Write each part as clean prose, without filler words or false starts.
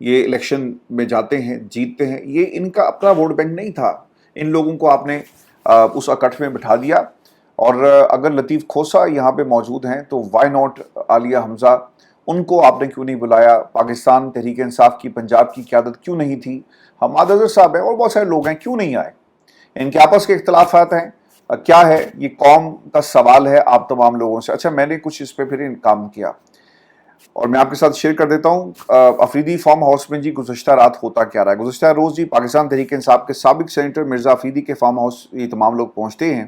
یہ الیکشن میں جاتے ہیں، جیتتے ہیں، یہ ان کا اپنا ووٹ بینک نہیں تھا. ان لوگوں کو آپ نے اس اکٹھ میں بٹھا دیا. اور اگر لطیف کھوسا یہاں پہ موجود ہیں تو وائی ناٹ عالیہ حمزہ، ان کو آپ نے کیوں نہیں بلایا؟ پاکستان تحریک انصاف کی پنجاب کی قیادت کیوں نہیں تھی؟ حماد اظہر صاحب ہیں اور بہت سارے لوگ ہیں، کیوں نہیں آئے؟ ان کے آپس کے اختلافات ہیں. کیا ہے یہ قوم کا سوال ہے آپ تمام لوگوں سے. اچھا، میں نے کچھ اس پہ پھر کام کیا اور میں آپ کے ساتھ شیئر کر دیتا ہوں. افریدی فارم ہاؤس میں جی گزشتہ رات ہوتا کیا رہا ہے؟ گزشتہ روز جی پاکستان تحریک انصاف کے سابق سینیٹر مرزا افریدی کے فارم ہاؤس یہ تمام لوگ پہنچتے ہیں،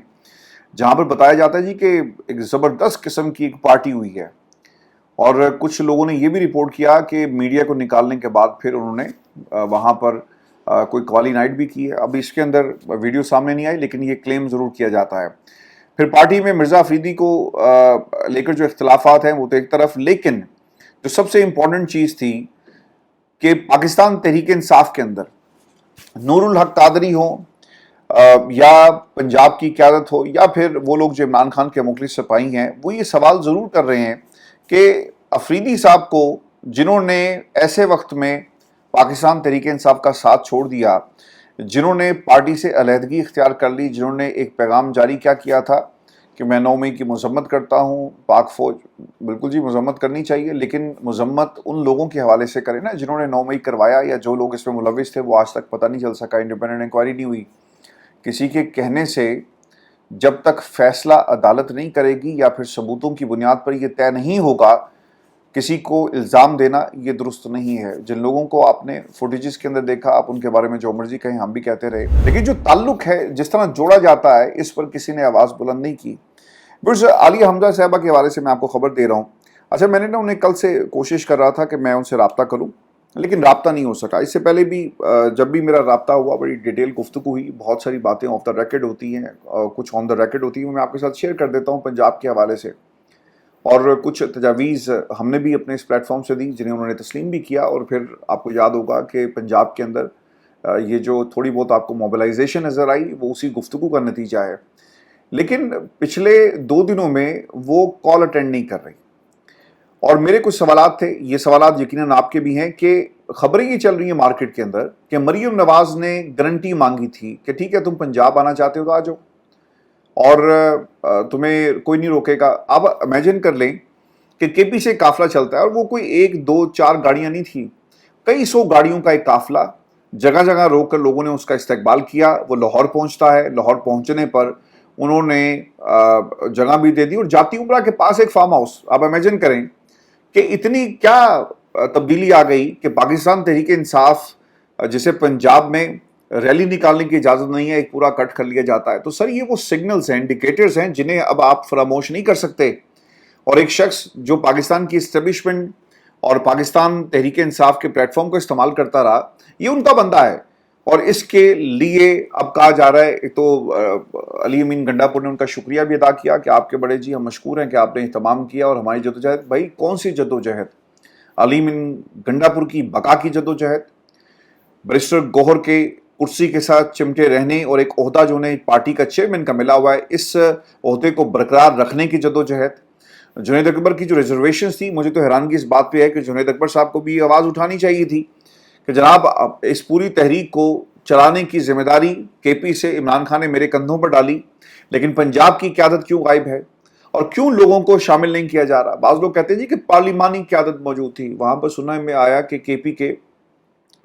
جہاں پر بتایا جاتا ہے جی کہ ایک زبردست قسم کی ایک پارٹی ہوئی ہے. اور کچھ لوگوں نے یہ بھی رپورٹ کیا کہ میڈیا کو نکالنے کے بعد پھر انہوں نے وہاں پر کوئی قوالی نائٹ بھی کی ہے. اب اس کے اندر ویڈیو سامنے نہیں آئی لیکن یہ کلیم ضرور کیا جاتا ہے. پھر پارٹی میں مرزا افریدی کو لے کر جو اختلافات ہیں وہ تو ایک طرف، لیکن جو سب سے امپورٹنٹ چیز تھی کہ پاکستان تحریک انصاف کے اندر نور الحق قادری ہوں یا پنجاب کی قیادت ہو یا پھر وہ لوگ جو عمران خان کے مخلص سپاہی ہیں، وہ یہ سوال ضرور کر رہے ہیں کہ افریدی صاحب کو، جنہوں نے ایسے وقت میں پاکستان تحریک انصاف کا ساتھ چھوڑ دیا، جنہوں نے پارٹی سے علیحدگی اختیار کر لی، جنہوں نے ایک پیغام جاری کیا تھا کہ میں 9 مئی کی مذمت کرتا ہوں، پاک فوج، بالکل جی مذمت کرنی چاہیے، لیکن مذمت ان لوگوں کے حوالے سے کریں نا جنہوں نے 9 مئی کروایا، یا جو لوگ اس میں ملوث تھے وہ آج تک پتہ نہیں چل سکا، انڈیپینڈنٹ انکوائری نہیں ہوئی. کسی کے کہنے سے جب تک فیصلہ عدالت نہیں کرے گی یا پھر ثبوتوں کی بنیاد پر یہ طے نہیں ہوگا، کسی کو الزام دینا یہ درست نہیں ہے. جن لوگوں کو آپ نے فوٹیجز کے اندر دیکھا، آپ ان کے بارے میں جو مرضی کہیں، ہم بھی کہتے رہے، لیکن جو تعلق ہے، جس طرح جوڑا جاتا ہے، اس پر کسی نے آواز بلند نہیں کی. بس عالیہ حمزہ صاحبہ کے حوالے سے میں آپ کو خبر دے رہا ہوں. اچھا، میں نے نا انہیں کل سے کوشش کر رہا تھا کہ میں ان سے رابطہ کروں، لیکن رابطہ نہیں ہو سکا. اس سے پہلے بھی جب بھی میرا رابطہ ہوا بڑی ڈیٹیل گفتگو ہوئی، بہت ساری باتیں آف دا ریکڈ ہوتی ہیں، کچھ آن دا ریکڈ ہوتی ہیں، میں آپ کے ساتھ شیئر کر دیتا ہوں پنجاب کے حوالے سے. اور کچھ تجاویز ہم نے بھی اپنے اس پلیٹ فارم سے دی جنہیں انہوں نے تسلیم بھی کیا. اور پھر آپ کو یاد ہوگا کہ پنجاب کے اندر یہ جو تھوڑی بہت آپ کو موبلائزیشن نظر آئی، وہ اسی گفتگو کا نتیجہ ہے. لیکن پچھلے 2 دنوں میں وہ کال اٹینڈ نہیں کر رہی، اور میرے کچھ سوالات تھے. یہ سوالات یقیناً آپ کے بھی ہیں کہ خبریں یہ چل رہی ہیں مارکیٹ کے اندر کہ مریم نواز نے گارنٹی مانگی تھی کہ ٹھیک ہے تم پنجاب آنا چاہتے ہو تو آ جاؤ اور تمہیں کوئی نہیں روکے گا. اب امیجن کر لیں کہ کے پی سے قافلہ چلتا ہے اور وہ کوئی 1 2 4 گاڑیاں نہیں تھیں، کئی 100 گاڑیوں کا ایک قافلہ، جگہ جگہ روک کر لوگوں نے اس کا استقبال کیا. وہ لاہور پہنچتا ہے، لاہور پہنچنے پر انہوں نے جگہ بھی دے دی، اور جاتی عمرہ کے پاس ایک فارم ہاؤس. آپ امیجن کریں کہ اتنی کیا تبدیلی آ گئی کہ پاکستان تحریک انصاف جسے پنجاب میں ریلی نکالنے کی اجازت نہیں ہے، ایک پورا کٹ کر لیا جاتا ہے. تو سر یہ وہ سگنلز ہیں، انڈیکیٹرز ہیں جنہیں اب آپ فراموش نہیں کر سکتے. اور ایک شخص جو پاکستان کی اسٹیبلشمنٹ اور پاکستان تحریک انصاف کے پلیٹ فارم کو استعمال کرتا رہا، یہ ان کا بندہ ہے. اور اس کے لیے اب کہا جا رہا ہے، ایک تو علی امین گنڈا پور نے ان کا شکریہ بھی ادا کیا کہ آپ کے بڑے جی، ہم مشکور ہیں کہ آپ نے اہتمام کیا اور ہماری جدوجہد. بھائی کون سی جدوجہد؟ علی امین گنڈا پور کی بقا کی جدوجہد، بیرسٹر گوہر کے کرسی کے ساتھ چمٹے رہنے اور ایک عہدہ جو انہیں پارٹی کا چیئرمین کا ملا ہوا ہے، اس عہدے کو برقرار رکھنے کی جدوجہد. جنید اکبر کی جو ریزرویشنز تھی، مجھے تو حیرانگی اس بات پہ ہے کہ جنید اکبر صاحب کو بھی آواز اٹھانی چاہیے تھی کہ جناب اس پوری تحریک کو چلانے کی ذمہ داری کے پی سے عمران خان نے میرے کندھوں پر ڈالی، لیکن پنجاب کی قیادت کیوں غائب ہے اور کیوں لوگوں کو شامل نہیں کیا جا رہا؟ بعض لوگ کہتے ہیں جی کہ پارلیمانی قیادت موجود تھی، وہاں پر سننے میں آیا کہ کے پی کے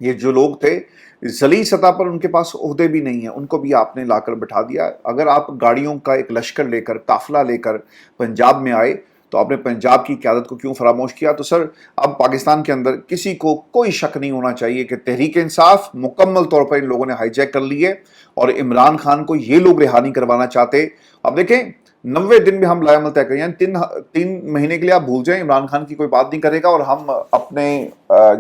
یہ جو لوگ تھے ذلیل سطح پر ان کے پاس عہدے بھی نہیں ہیں، ان کو بھی آپ نے لا کر بٹھا دیا. اگر آپ گاڑیوں کا ایک لشکر لے کر، قافلہ لے کر پنجاب میں آئے تو آپ نے پنجاب کی قیادت کو کیوں فراموش کیا؟ تو سر اب پاکستان کے اندر کسی کو کوئی شک نہیں ہونا چاہیے کہ تحریک انصاف مکمل طور پر ان لوگوں نے ہائی جیک کر لی ہے اور عمران خان کو یہ لوگ رہا نہیں کروانا چاہتے. اب دیکھیں 90 دن میں ہم لائحہ عمل طے کریں، یعنی 3 مہینے کے لیے آپ بھول جائیں، عمران خان کی کوئی بات نہیں کرے گا اور ہم اپنے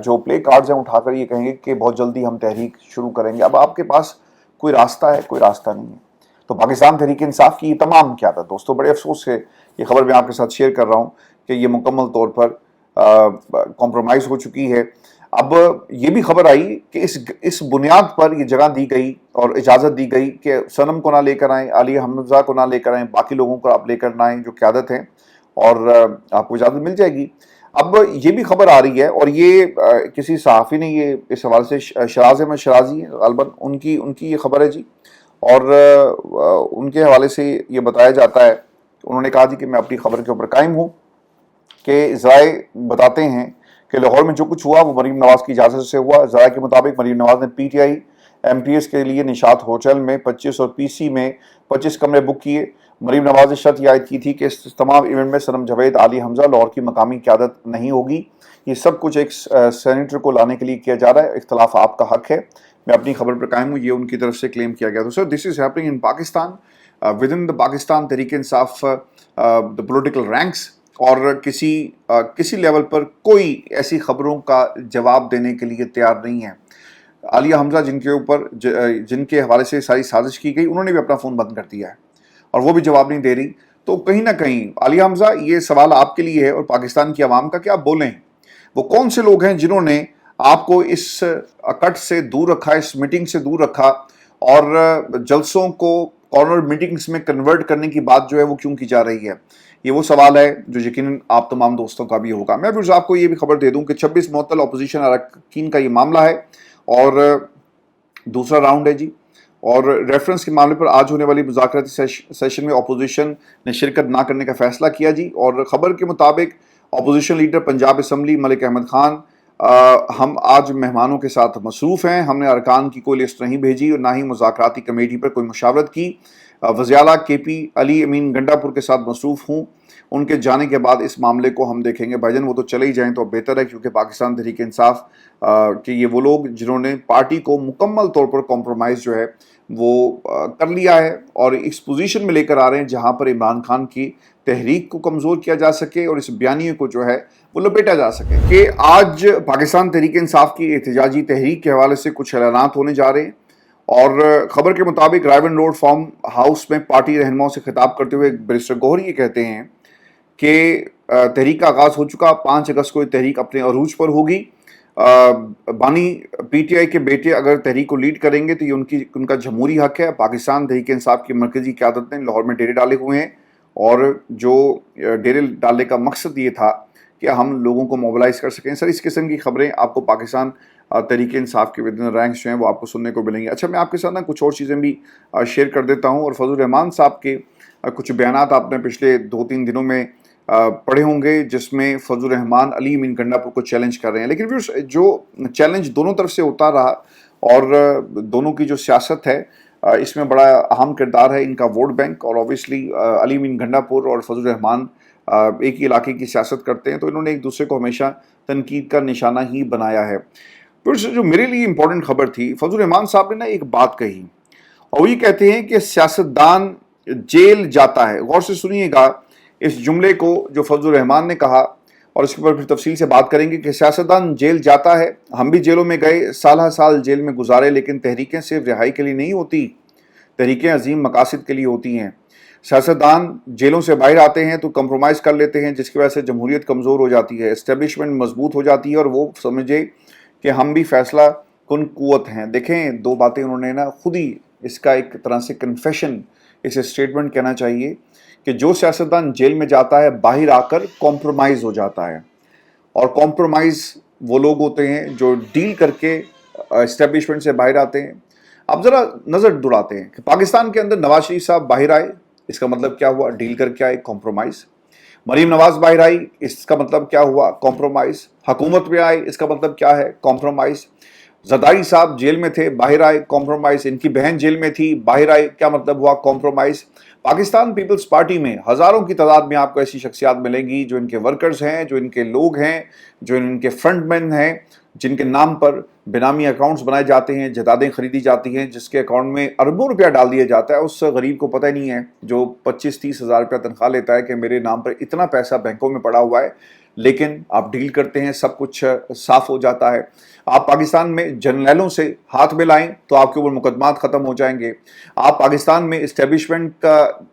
جو پلے کارڈز ہیں اٹھا کر یہ کہیں گے کہ بہت جلدی ہم تحریک شروع کریں گے. اب آپ کے پاس کوئی راستہ ہے؟ کوئی راستہ نہیں ہے. تو پاکستان تحریک انصاف کی یہ تمام قیادت، دوستوں بڑے افسوس سے یہ خبر میں آپ کے ساتھ شیئر کر رہا ہوں کہ یہ مکمل طور پر کمپرومائز ہو چکی ہے. اب یہ بھی خبر آئی کہ اس بنیاد پر یہ جگہ دی گئی اور اجازت دی گئی کہ صنم کو نہ لے کر آئیں، عالیہ حمزہ کو نہ لے کر آئیں، باقی لوگوں کو آپ لے کر نہ آئیں جو قیادت ہیں، اور آپ کو اجازت مل جائے گی. اب یہ بھی خبر آ رہی ہے، اور یہ کسی صحافی نے یہ اس حوالے سے، شراز احمد شرازی غالباً ان کی یہ خبر ہے جی، اور ان کے حوالے سے یہ بتایا جاتا ہے، انہوں نے کہا جی کہ میں اپنی خبر کے اوپر قائم ہوں، کہ ذرائع بتاتے ہیں کہ لاہور میں جو کچھ ہوا وہ مریم نواز کی اجازت سے ہوا۔ ذرائع کے مطابق مریم نواز نے P T I M P S کے لیے نشاط ہوٹل میں 25 اور پی سی میں 25 کمرے بک کیے۔ مریم نواز نے شرط یہ عائد کی تھی کہ اس تمام ایونٹ میں صنم جاوید، علی حمزہ، لاہور کی مقامی قیادت نہیں ہوگی۔ یہ سب کچھ ایک سینیٹر کو لانے کے لیے کیا جا رہا ہے، اختلاف آپ کا حق ہے، میں اپنی خبر پر قائم ہوں، یہ ان کی طرف سے کلیم کیا گیا۔ تو sir this is happening in Pakistan, with in the Pakistan Tehreek Insaf the political ranks, اور کسی لیول پر کوئی ایسی خبروں کا جواب دینے کے لیے تیار نہیں ہے۔ عالیہ حمزہ جن کے حوالے سے ساری سازش کی گئی، انہوں نے بھی اپنا فون بند کر دیا ہے اور وہ بھی جواب نہیں دے رہی۔ تو کہیں نہ کہیں عالیہ حمزہ، یہ سوال آپ کے لیے ہے اور پاکستان کی عوام کا، کہ آپ بولیں وہ کون سے لوگ ہیں جنہوں نے آپ کو اس اکٹ سے دور رکھا، اس میٹنگ سے دور رکھا، اور جلسوں کو کارنر میٹنگز میں کنورٹ کرنے کی بات جو ہے وہ کیوں کی جا رہی ہے؟ یہ وہ سوال ہے جو یقیناً آپ تمام دوستوں کا بھی ہوگا۔ میں پھر آپ کو یہ بھی خبر دے دوں کہ 26 معطل اپوزیشن اراکین کا یہ معاملہ ہے، اور دوسرا راؤنڈ ہے جی، اور ریفرنس کے معاملے پر آج ہونے والی مذاکراتی سیشن میں اپوزیشن نے شرکت نہ کرنے کا فیصلہ کیا جی۔ اور خبر کے مطابق opposition leader Punjab assembly Malik Ahmad Khan, ہم آج مہمانوں کے ساتھ مصروف ہیں، ہم نے ارکان کی کوئی لسٹ نہیں بھیجی اور نہ ہی مذاکراتی کمیٹی پر کوئی مشاورت کی۔ وزیر اعلیٰ کے پی علی امین گنڈا پور کے ساتھ مصروف ہوں، ان کے جانے کے بعد اس معاملے کو ہم دیکھیں گے۔ بھائی جان وہ تو چلے ہی جائیں تو بہتر ہے، کیونکہ پاکستان تحریک انصاف کہ یہ وہ لوگ جنہوں نے پارٹی کو مکمل طور پر کمپرومائز جو ہے وہ کر لیا ہے، اور اس پوزیشن میں لے کر آ رہے ہیں جہاں پر عمران خان کی تحریک کو کمزور کیا جا سکے اور اس بیانیے کو جو ہے وہ لپیٹا جا سکے۔ کہ آج پاکستان تحریک انصاف کی احتجاجی تحریک کے حوالے سے کچھ اعلانات ہونے جا رہے ہیں، اور خبر کے مطابق رائیون روڈ فارم ہاؤس میں پارٹی رہنماؤں سے خطاب کرتے ہوئے بیرسٹر گوہر یہ کہتے ہیں کہ تحریک کا آغاز ہو چکا، 5 اگست کو یہ تحریک اپنے عروج پر ہوگی۔ بانی پی ٹی آئی کے بیٹے اگر تحریک کو لیڈ کریں گے تو یہ ان کا جمہوری حق ہے۔ پاکستان تحریک انصاف کی مرکزی قیادت نے لاہور میں ڈیرے ڈالے ہوئے ہیں، اور جو ڈیرے ڈالنے کا مقصد یہ تھا کہ ہم لوگوں کو موبلائز کر سکیں۔ سر اس قسم کی خبریں آپ کو پاکستان تحریک انصاف کے ودن رینکس جو ہیں وہ آپ کو سننے کو ملیں گے۔ اچھا، میں آپ کے ساتھ کچھ اور چیزیں بھی شیئر کر دیتا ہوں، اور فضل الرحمان صاحب کے کچھ بیانات آپ نے پچھلے 2-3 دنوں میں پڑھے ہوں گے، جس میں فضل الرحمان علی امین گنڈا پور کو چیلنج کر رہے ہیں۔ لیکن جو چیلنج دونوں طرف سے ہوتا رہا، اور دونوں کی جو سیاست ہے اس میں بڑا اہم کردار ہے ان کا ووٹ بینک، اور اوبیسلی علی امین گنڈا پور اور فضل الرحمان ایک ہی علاقے کی سیاست کرتے ہیں، تو انہوں نے ایک دوسرے کو ہمیشہ تنقید کا نشانہ ہی بنایا ہے۔ پھر جو میرے لیے امپورٹنٹ خبر تھی، فضل الرحمان صاحب نے ایک بات کہی، اور یہ کہتے ہیں کہ سیاستدان جیل جاتا ہے۔ غور سے سنیے گا اس جملے کو جو فضل الرحمان نے کہا، اور اس کے اوپر پھر تفصیل سے بات کریں گے کہ سیاستدان جیل جاتا ہے۔ ہم بھی جیلوں میں گئے، سالہ سال جیل میں گزارے، لیکن تحریکیں صرف رہائی کے لیے نہیں ہوتی، تحریکیں عظیم مقاصد کے لیے ہوتی ہیں۔ سیاستدان جیلوں سے باہر آتے ہیں تو کمپرومائز کر لیتے ہیں، جس کی وجہ سے جمہوریت کمزور ہو جاتی ہے، اسٹیبلشمنٹ مضبوط ہو جاتی ہے، اور وہ سمجھے کہ ہم بھی فیصلہ کن قوت ہیں۔ دیکھیں 2 باتیں انہوں نے خود ہی اس کا ایک طرح سے کنفیشن، اسے اسٹیٹمنٹ کہنا چاہیے، کہ جو سیاستدان جیل میں جاتا ہے باہر آ کر کمپرومائز ہو جاتا ہے، اور کمپرومائز وہ لوگ ہوتے ہیں جو ڈیل کر کے اسٹیبلشمنٹ سے باہر آتے ہیں۔ اب ذرا نظر دوڑاتے ہیں کہ پاکستان کے اندر نواز شریف صاحب باہر آئے، اس کا مطلب کیا ہوا؟ ڈیل کر کے آئے، کمپرومائز۔ مریم نواز باہر آئی، اس کا مطلب کیا ہوا؟ کمپرومائز۔ حکومت میں آئے، اس کا مطلب کیا ہے؟ کمپرومائز۔ زرداری صاحب جیل میں تھے، باہر آئے، کمپرومائز۔ ان کی بہن جیل میں تھی، باہر آئے، کیا مطلب ہوا؟ کمپرومائز۔ پاکستان پیپلز پارٹی میں ہزاروں کی تعداد میں آپ کو ایسی شخصیات ملیں گی جو ان کے ورکرز ہیں، جو ان کے لوگ ہیں، جو ان کے فرنٹ مین ہیں، جن کے نام پر بینامی اکاؤنٹس بنائے جاتے ہیں، جائیدادیں خریدی جاتی ہیں، جس کے اکاؤنٹ میں اربوں روپیہ ڈال دیا جاتا ہے۔ اس غریب کو پتہ ہی نہیں ہے، جو 25-30 ہزار روپیہ تنخواہ لیتا ہے، کہ میرے نام پر اتنا پیسہ بینکوں میں پڑا ہوا ہے، لیکن آپ ڈیل کرتے ہیں، سب کچھ صاف ہو جاتا ہے۔ آپ پاکستان میں جرنیلوں سے ہاتھ ملائیں تو آپ کے اوپر مقدمات ختم ہو جائیں گے۔ آپ پاکستان میں اسٹیبلشمنٹ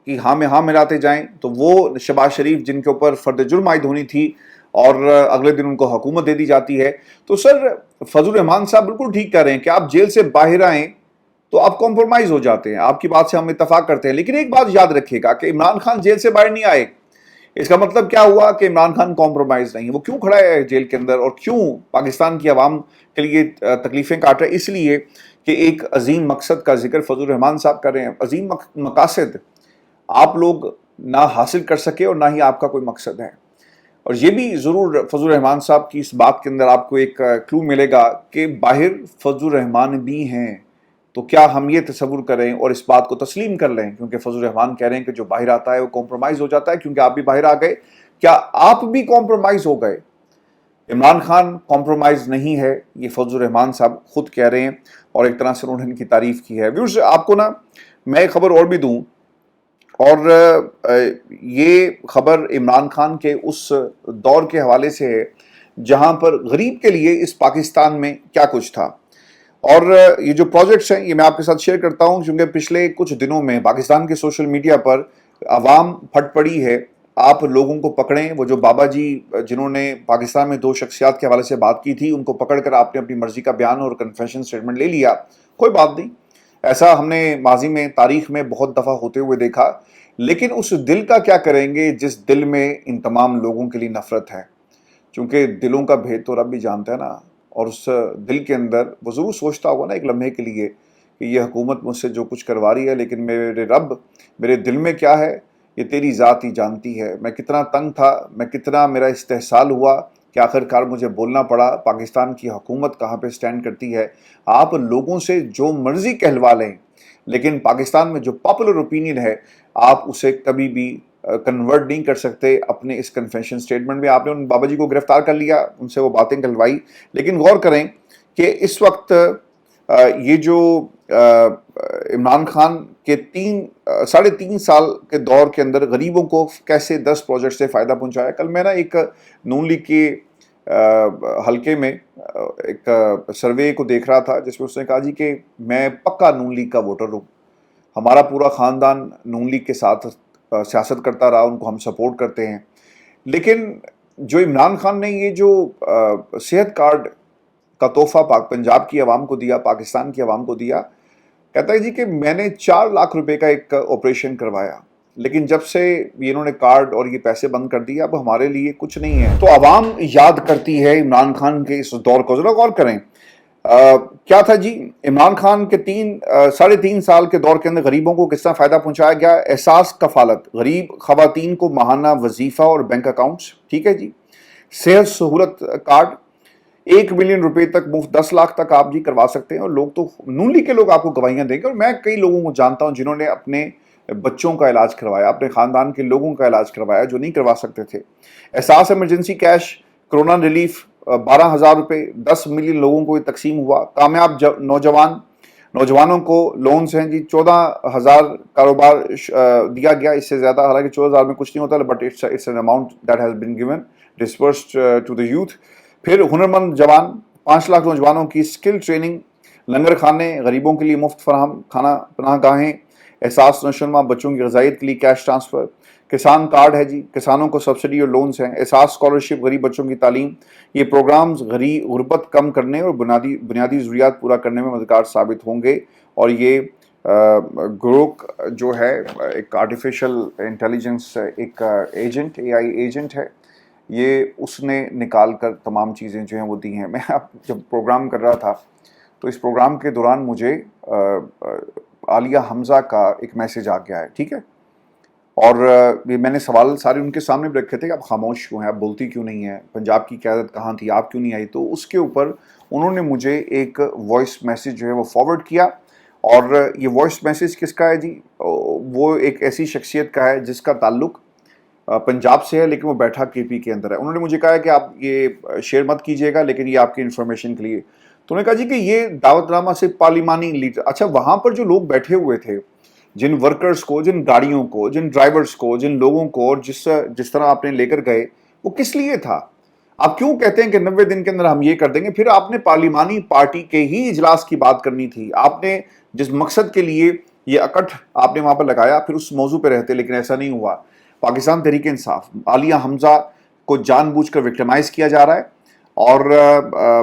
کی ہاں میں ہاں ملاتے جائیں تو وہ شہباز شریف جن کے اوپر فرد جرم عائد ہونی تھی، اور اگلے دن ان کو حکومت دے دی جاتی ہے۔ تو سر فضل الرحمان صاحب بالکل ٹھیک کہہ رہے ہیں کہ آپ جیل سے باہر آئیں تو آپ کمپرومائز ہو جاتے ہیں، آپ کی بات سے ہم اتفاق کرتے ہیں۔ لیکن ایک بات یاد رکھیے گا کہ عمران خان جیل سے باہر نہیں آئے، اس کا مطلب کیا ہوا کہ عمران خان کمپرومائز نہیں ہے. وہ کیوں کھڑا ہے جیل کے اندر اور کیوں پاکستان کی عوام کے لیے تکلیفیں کاٹ رہے ہیں؟ اس لیے کہ ایک عظیم مقصد کا ذکر فضل الرحمان صاحب کر رہے ہیں. عظیم مقاصد آپ لوگ نہ حاصل کر سکے اور نہ ہی آپ کا کوئی مقصد ہے. اور یہ بھی ضرور فضل الرحمان صاحب کی اس بات کے اندر آپ کو ایک کلو ملے گا کہ باہر فضل الرحمان بھی ہیں. تو کیا ہم یہ تصور کریں اور اس بات کو تسلیم کر لیں کیونکہ فضل الرحمان کہہ رہے ہیں کہ جو باہر آتا ہے وہ کمپرومائز ہو جاتا ہے کیونکہ آپ بھی باہر آ گئے؟ کیا آپ بھی کمپرومائز ہو گئے؟ عمران خان کمپرومائز نہیں ہے، یہ فضل الرحمان صاحب خود کہہ رہے ہیں اور ایک طرح سے انہوں نے ان کی تعریف کی ہے. ویورز آپ کو نا میں ایک خبر اور بھی دوں، اور یہ خبر عمران خان کے اس دور کے حوالے سے ہے جہاں پر غریب کے لیے اس پاکستان میں کیا کچھ تھا. اور یہ جو پروجیکٹس ہیں یہ میں آپ کے ساتھ شیئر کرتا ہوں کیونکہ پچھلے کچھ دنوں میں پاکستان کے سوشل میڈیا پر عوام پھٹ پڑی ہے. آپ لوگوں کو پکڑیں، وہ جو بابا جی جنہوں نے پاکستان میں 2 شخصیات کے حوالے سے بات کی تھی ان کو پکڑ کر آپ نے اپنی مرضی کا بیان اور کنفیشن سٹیٹمنٹ لے لیا. کوئی بات نہیں، ایسا ہم نے ماضی میں تاریخ میں بہت دفعہ ہوتے ہوئے دیکھا. لیکن اس دل کا کیا کریں گے جس دل میں ان تمام لوگوں کے لیے نفرت ہے؟ چونکہ دلوں کا بھید تو رب بھی جانتا ہے نا. اور اس دل کے اندر وہ ضرور سوچتا ہوگا نا ایک لمحے کے لیے کہ یہ حکومت مجھ سے جو کچھ کروا رہی ہے، لیکن میرے رب میرے دل میں کیا ہے یہ تیری ذات ہی جانتی ہے. میں کتنا تنگ تھا، میں کتنا میرا استحصال ہوا کہ آخر کار مجھے بولنا پڑا. پاکستان کی حکومت کہاں پہ سٹینڈ کرتی ہے؟ آپ لوگوں سے جو مرضی کہلوا لیں لیکن پاکستان میں جو پاپولر اوپینین ہے آپ اسے کبھی بھی کنورٹ نہیں کر سکتے اپنے اس کنفیشن سٹیٹمنٹ میں. آپ نے ان بابا جی کو گرفتار کر لیا، ان سے وہ باتیں کہلوائی، لیکن غور کریں کہ اس وقت یہ جو عمران خان کے 3.5 سال کے دور کے اندر غریبوں کو کیسے 10 پروجیکٹ سے فائدہ پہنچایا. کل میں نا ایک نون لیگ کے حلقے میں ایک سروے کو دیکھ رہا تھا جس میں اس نے کہا جی کہ میں پکا نون لیگ کا ووٹر ہوں، ہمارا پورا خاندان نون لیگ کے ساتھ سیاست کرتا رہا، ان کو ہم سپورٹ کرتے ہیں. لیکن جو عمران خان نے یہ جو صحت کارڈ کا تحفہ پنجاب کی عوام کو دیا، پاکستان کی عوام کو دیا، کہتا ہے جی کہ میں نے 4 لاکھ روپے کا ایک آپریشن کروایا، لیکن جب سے انہوں نے کارڈ اور یہ پیسے بند کر دیا اب ہمارے لیے کچھ نہیں ہے. تو عوام یاد کرتی ہے عمران خان کے اس دور کو. ذرا غور کریں کیا تھا جی عمران خان کے 3.5 سال کے دور کے اندر غریبوں کو کس طرح فائدہ پہنچایا گیا. احساس کفالت، غریب خواتین کو ماہانہ وظیفہ اور بینک اکاؤنٹس، ٹھیک ہے جی. صحت سہولت کارڈ 1 ملین روپے تک مفت، 10 لاکھ تک آپ جی کروا سکتے ہیں. اور لوگ تو نون لیگ کے لوگ آپ کو گواہیاں دیں گے. اور میں کئی لوگوں کو جانتا ہوں جنہوں نے اپنے بچوں کا علاج کروایا، اپنے خاندان کے لوگوں کا علاج کروایا جو نہیں کروا سکتے تھے. احساس ایمرجنسی کیش، کرونا ریلیف 12,000 روپے 10 ملین لوگوں کو یہ تقسیم ہوا. کامیاب نوجوانوں کو لونز ہیں جی 14,000 کاروبار دیا گیا، اس سے زیادہ، حالانکہ 14,000 میں کچھ نہیں ہوتا but it's an amount that has been given dispersed to the youth. پھر ہنرمند جوان، 5 لاکھ نوجوانوں کی اسکل ٹریننگ. لنگر خانے غریبوں کے لیے مفت فراہم، کھانا پناہ گاہیں. احساس نشوونما بچوں کی غذائیت کے لیے کیش ٹرانسفر. کسان کارڈ ہے جی، کسانوں کو سبسڈی اور لونز ہیں. احساس اسکالرشپ، غریب بچوں کی تعلیم. یہ پروگرامز غربت کم کرنے اور بنیادی ضروریات پورا کرنے میں مددگار ثابت ہوں گے. اور یہ گروک جو ہے ایک آرٹیفیشل انٹیلیجنس ایک ایجنٹ، اے آئی ایجنٹ ہے، یہ اس نے نکال کر تمام چیزیں جو ہیں وہ دی ہیں. میں اب جب پروگرام کر رہا تھا تو اس پروگرام کے دوران مجھے عالیہ حمزہ کا ایک میسج آ گیا ہے، ٹھیک ہے. اور میں نے سوال سارے ان کے سامنے بھی رکھے تھے کہ آپ خاموش کیوں ہیں، آپ بولتی کیوں نہیں ہیں، پنجاب کی قیادت کہاں تھی، آپ کیوں نہیں آئی. تو اس کے اوپر انہوں نے مجھے ایک وائس میسج جو ہے وہ فارورڈ کیا. اور یہ وائس میسج کس کا ہے جی؟ وہ ایک ایسی شخصیت کا ہے جس کا تعلق پنجاب سے ہے لیکن وہ بیٹھا کے پی کے اندر ہے. انہوں نے مجھے کہا ہے کہ آپ یہ شیئر مت کیجیے گا لیکن یہ آپ کی انفارمیشن کے لیے. تو انہوں نے کہا جی کہ یہ دعوت نامہ سے پارلیمانی لیڈر، اچھا وہاں پر جو لوگ بیٹھے ہوئے تھے، جن ورکرز کو، جن گاڑیوں کو، جن ڈرائیورز کو، جن لوگوں کو، اور جس طرح آپ نے لے کر گئے، وہ کس لیے تھا؟ آپ کیوں کہتے ہیں کہ 90 دن کے اندر ہم یہ کر دیں گے؟ پھر آپ نے پارلیمانی پارٹی کے ہی اجلاس کی بات کرنی تھی. آپ نے جس مقصد کے لیے یہ اکٹھ آپ نے وہاں پر لگایا پھر اس موضوع پہ رہتے، لیکن ایسا نہیں ہوا. پاکستان تحریک انصاف، عالیہ حمزہ کو جان بوجھ کر وکٹمائز کیا جا رہا ہے اور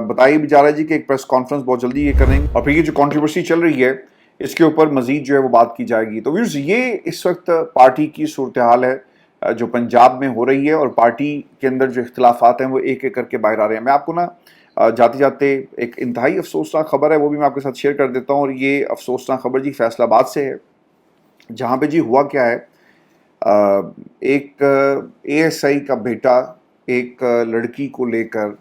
بتایا بھی جا رہا ہے جی کہ ایک پریس کانفرنس بہت جلدی یہ کریں گے. اور پھر یہ جو کنٹروورسی چل رہی ہے اس کے اوپر مزید جو ہے وہ بات کی جائے گی. تو ویورز یہ اس وقت پارٹی کی صورتحال ہے. جو پنجاب میں ہو رہی ہے اور پارٹی کے اندر جو اختلافات ہیں وہ ایک ایک کر کے باہر آ رہے ہیں. میں آپ کو نا جاتے جاتے ایک انتہائی افسوسناک خبر ہے وہ بھی میں آپ کے ساتھ شیئر کر دیتا ہوں. اور یہ افسوسناک خبر جی فیصل آباد سے ہے, جہاں پہ جی ہوا کیا ہے, ایک اے ایس آئی کا بیٹا ایک لڑکی کو لے کر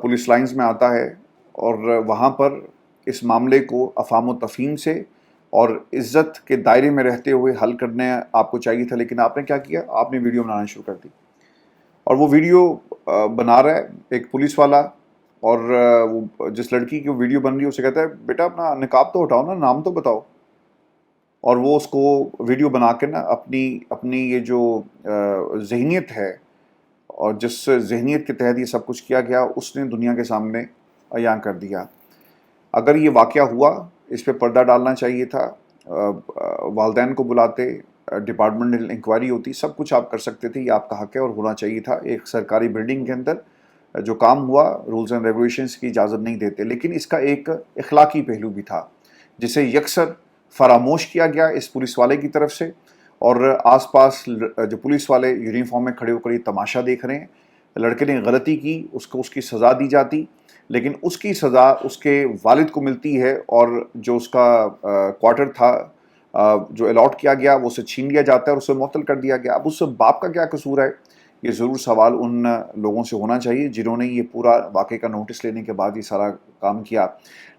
پولیس لائنز میں آتا ہے اور وہاں پر اس معاملے کو افہام و تفہیم سے اور عزت کے دائرے میں رہتے ہوئے حل کرنے آپ کو چاہیے تھا. لیکن آپ نے کیا کیا, آپ نے ویڈیو بنانا شروع کر دی. اور وہ ویڈیو بنا رہا ہے ایک پولیس والا, اور وہ جس لڑکی کی ویڈیو بن رہی ہے اسے کہتا ہے بیٹا اپنا نقاب تو ہٹاؤ نا, نام تو بتاؤ. اور وہ اس کو ویڈیو بنا کے نا اپنی یہ جو ذہنیت ہے اور جس ذہنیت کے تحت یہ سب کچھ کیا گیا اس نے دنیا کے سامنے عیاں کر دیا. اگر یہ واقعہ ہوا اس پہ پردہ ڈالنا چاہیے تھا, والدین کو بلاتے, ڈپارٹمنٹل انکوائری ہوتی, سب کچھ آپ کر سکتے تھے, یہ آپ کا حق ہے اور ہونا چاہیے تھا. ایک سرکاری بلڈنگ کے اندر جو کام ہوا رولز اینڈ ریگولیشنز کی اجازت نہیں دیتے, لیکن اس کا ایک اخلاقی پہلو بھی تھا جسے یکسر فراموش کیا گیا اس پولیس والے کی طرف سے. اور آس پاس جو پولیس والے یونیفارم میں کھڑے ہو کر یہ تماشا دیکھ رہے ہیں. لڑکے نے غلطی کی, اس کو اس کی سزا دی جاتی, لیکن اس کی سزا اس کے والد کو ملتی ہے اور جو اس کا کوارٹر تھا جو الاٹ کیا گیا وہ اسے چھین لیا جاتا ہے اور اسے معطل کر دیا گیا. اب اس باپ کا کیا قصور ہے, یہ ضرور سوال ان لوگوں سے ہونا چاہیے جنہوں نے یہ پورا واقعے کا نوٹس لینے کے بعد یہ سارا کام کیا.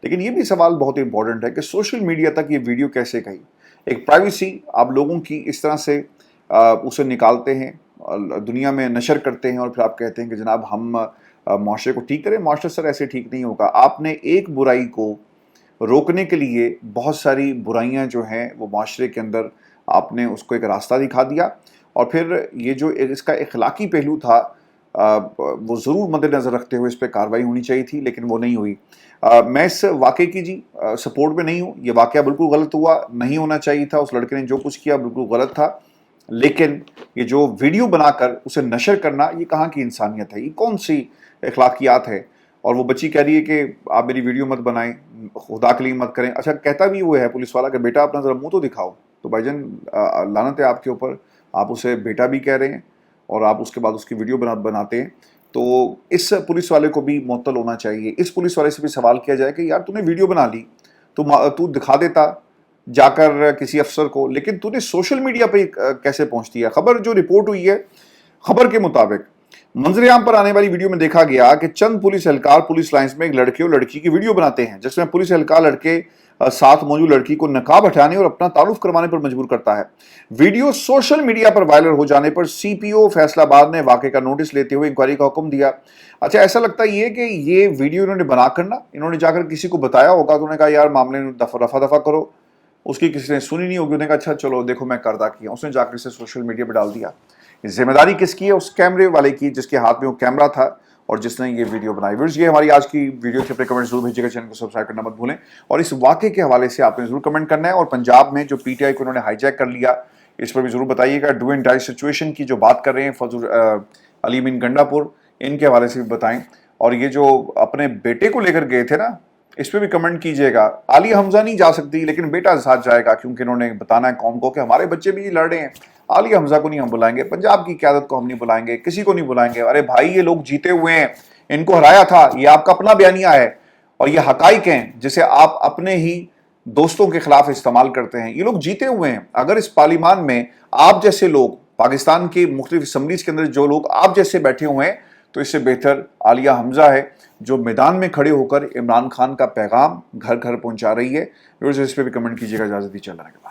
لیکن یہ بھی سوال بہت امپورٹنٹ ہے کہ سوشل میڈیا تک یہ ویڈیو کیسے گئی. ایک پرائیویسی آپ لوگوں کی اس طرح سے اسے نکالتے ہیں, دنیا میں نشر کرتے ہیں اور پھر آپ کہتے ہیں کہ جناب ہم معاشرے کو ٹھیک کریں. معاشرہ سر ایسے ٹھیک نہیں ہوگا. آپ نے ایک برائی کو روکنے کے لیے بہت ساری برائیاں جو ہیں وہ معاشرے کے اندر آپ نے اس کو ایک راستہ دکھا دیا, اور پھر یہ جو اس کا اخلاقی پہلو تھا وہ ضرور مد نظر رکھتے ہوئے اس پہ کارروائی ہونی چاہیے تھی, لیکن وہ نہیں ہوئی. میں اس واقعے کی جی سپورٹ میں نہیں ہوں. یہ واقعہ بالکل غلط ہوا, نہیں ہونا چاہیے تھا. اس لڑکے نے جو کچھ کیا بالکل غلط تھا, لیکن یہ جو ویڈیو بنا کر اسے نشر کرنا یہ کہاں کی انسانیت ہے, یہ کون سی اخلاقیات ہے. اور وہ بچی کہہ رہی ہے کہ آپ میری ویڈیو مت بنائیں, خدا کے لیے مت کریں. اچھا کہتا بھی وہ ہے پولیس والا کہ بیٹا اپنا ذرا منہ تو دکھاؤ. تو بھائی جان لعنت ہے آپ کے اوپر, آپ اسے بیٹا بھی کہہ رہے ہیں اور آپ اس کے بعد اس کی ویڈیو بناتے ہیں. تو اس پولیس والے کو بھی معطل ہونا چاہیے. اس پولیس والے سے بھی سوال کیا جائے کہ یار تو نے ویڈیو بنا لی, تو دکھا دیتا جا کر کسی افسر کو, لیکن تو نے سوشل میڈیا پہ کیسے پہنچتی ہے. خبر جو رپورٹ ہوئی ہے, خبر کے مطابق منظر عام پر آنے والی ویڈیو میں دیکھا گیا کہ چند پولیس اہلکار پولیس لائنز میں ایک لڑکے اور لڑکی کی ویڈیو بناتے ہیں, جس میں پولیس اہلکار لڑکے ساتھ موجود لڑکی کو نقاب ہٹانے اور اپنا تعارف کروانے پر مجبور کرتا ہے. ویڈیو سوشل میڈیا پر وائرل ہو جانے پر سی پی او فیصل آباد نے واقعے کا نوٹس لیتے ہوئے انکوائری کا حکم دیا. اچھا ایسا لگتا ہے یہ کہ یہ ویڈیو انہوں نے بنا کر نا انہوں نے جا کر کسی کو بتایا ہوگا, تو انہوں نے کہا یار معاملے رفع دفع کرو. اس کی کسی نے سنی نہیں ہوگی, انہوں نے کہا اچھا چلو دیکھو میں کردہ کیا, اس نے جا کر اسے سوشل میڈیا پہ ڈال دیا. ذمہ داری کس کی ہے؟ اس کیمرے والے کی جس کے ہاتھ میں وہ کیمرہ تھا اور جس نے یہ ویڈیو بنائی. ویورز یہ ہماری آج کی ویڈیو کے اپنے کمنٹ ضرور بھیجیے گا, چینل کو سبسکرائب کرنا مت بھولیں, اور اس واقعے کے حوالے سے آپ نے ضرور کمنٹ کرنا ہے. اور پنجاب میں جو پی ٹی آئی کو انہوں نے ہائی جیک کر لیا اس پر بھی ضرور بتائیے گا. ڈو اینڈ ڈائی سچویشن کی جو بات کر رہے ہیں فضل علی امین گنڈا پور, ان کے حوالے سے بھی بتائیں. اور یہ جو اپنے بیٹے کو لے کر گئے تھے نا اس پہ بھی کمنٹ کیجیے گا. عالیہ حمزہ نہیں جا سکتی لیکن بیٹا ساتھ جائے گا, کیونکہ انہوں نے بتانا ہے قوم کو کہ ہمارے بچے بھی لڑ رہے ہیں. عالیہ حمزہ کو نہیں ہم بلائیں گے, پنجاب کی قیادت کو ہم نہیں بلائیں گے, کسی کو نہیں بلائیں گے. ارے بھائی یہ لوگ جیتے ہوئے ہیں, ان کو ہرایا تھا, یہ آپ کا اپنا بیانیہ ہے اور یہ حقائق ہیں جسے آپ اپنے ہی دوستوں کے خلاف استعمال کرتے ہیں. یہ لوگ جیتے ہوئے ہیں. اگر اس پارلیمان میں آپ جیسے لوگ, پاکستان کی مختلف اسمبلیز کے اندر جو لوگ آپ جیسے بیٹھے ہوئے ہیں, تو اس سے بہتر عالیہ حمزہ ہے جو میدان میں کھڑے ہو کر عمران خان کا پیغام گھر گھر پہنچا رہی ہے. اس پہ بھی کمنٹ کیجیے گا. اجازت دی چل رہا ہے.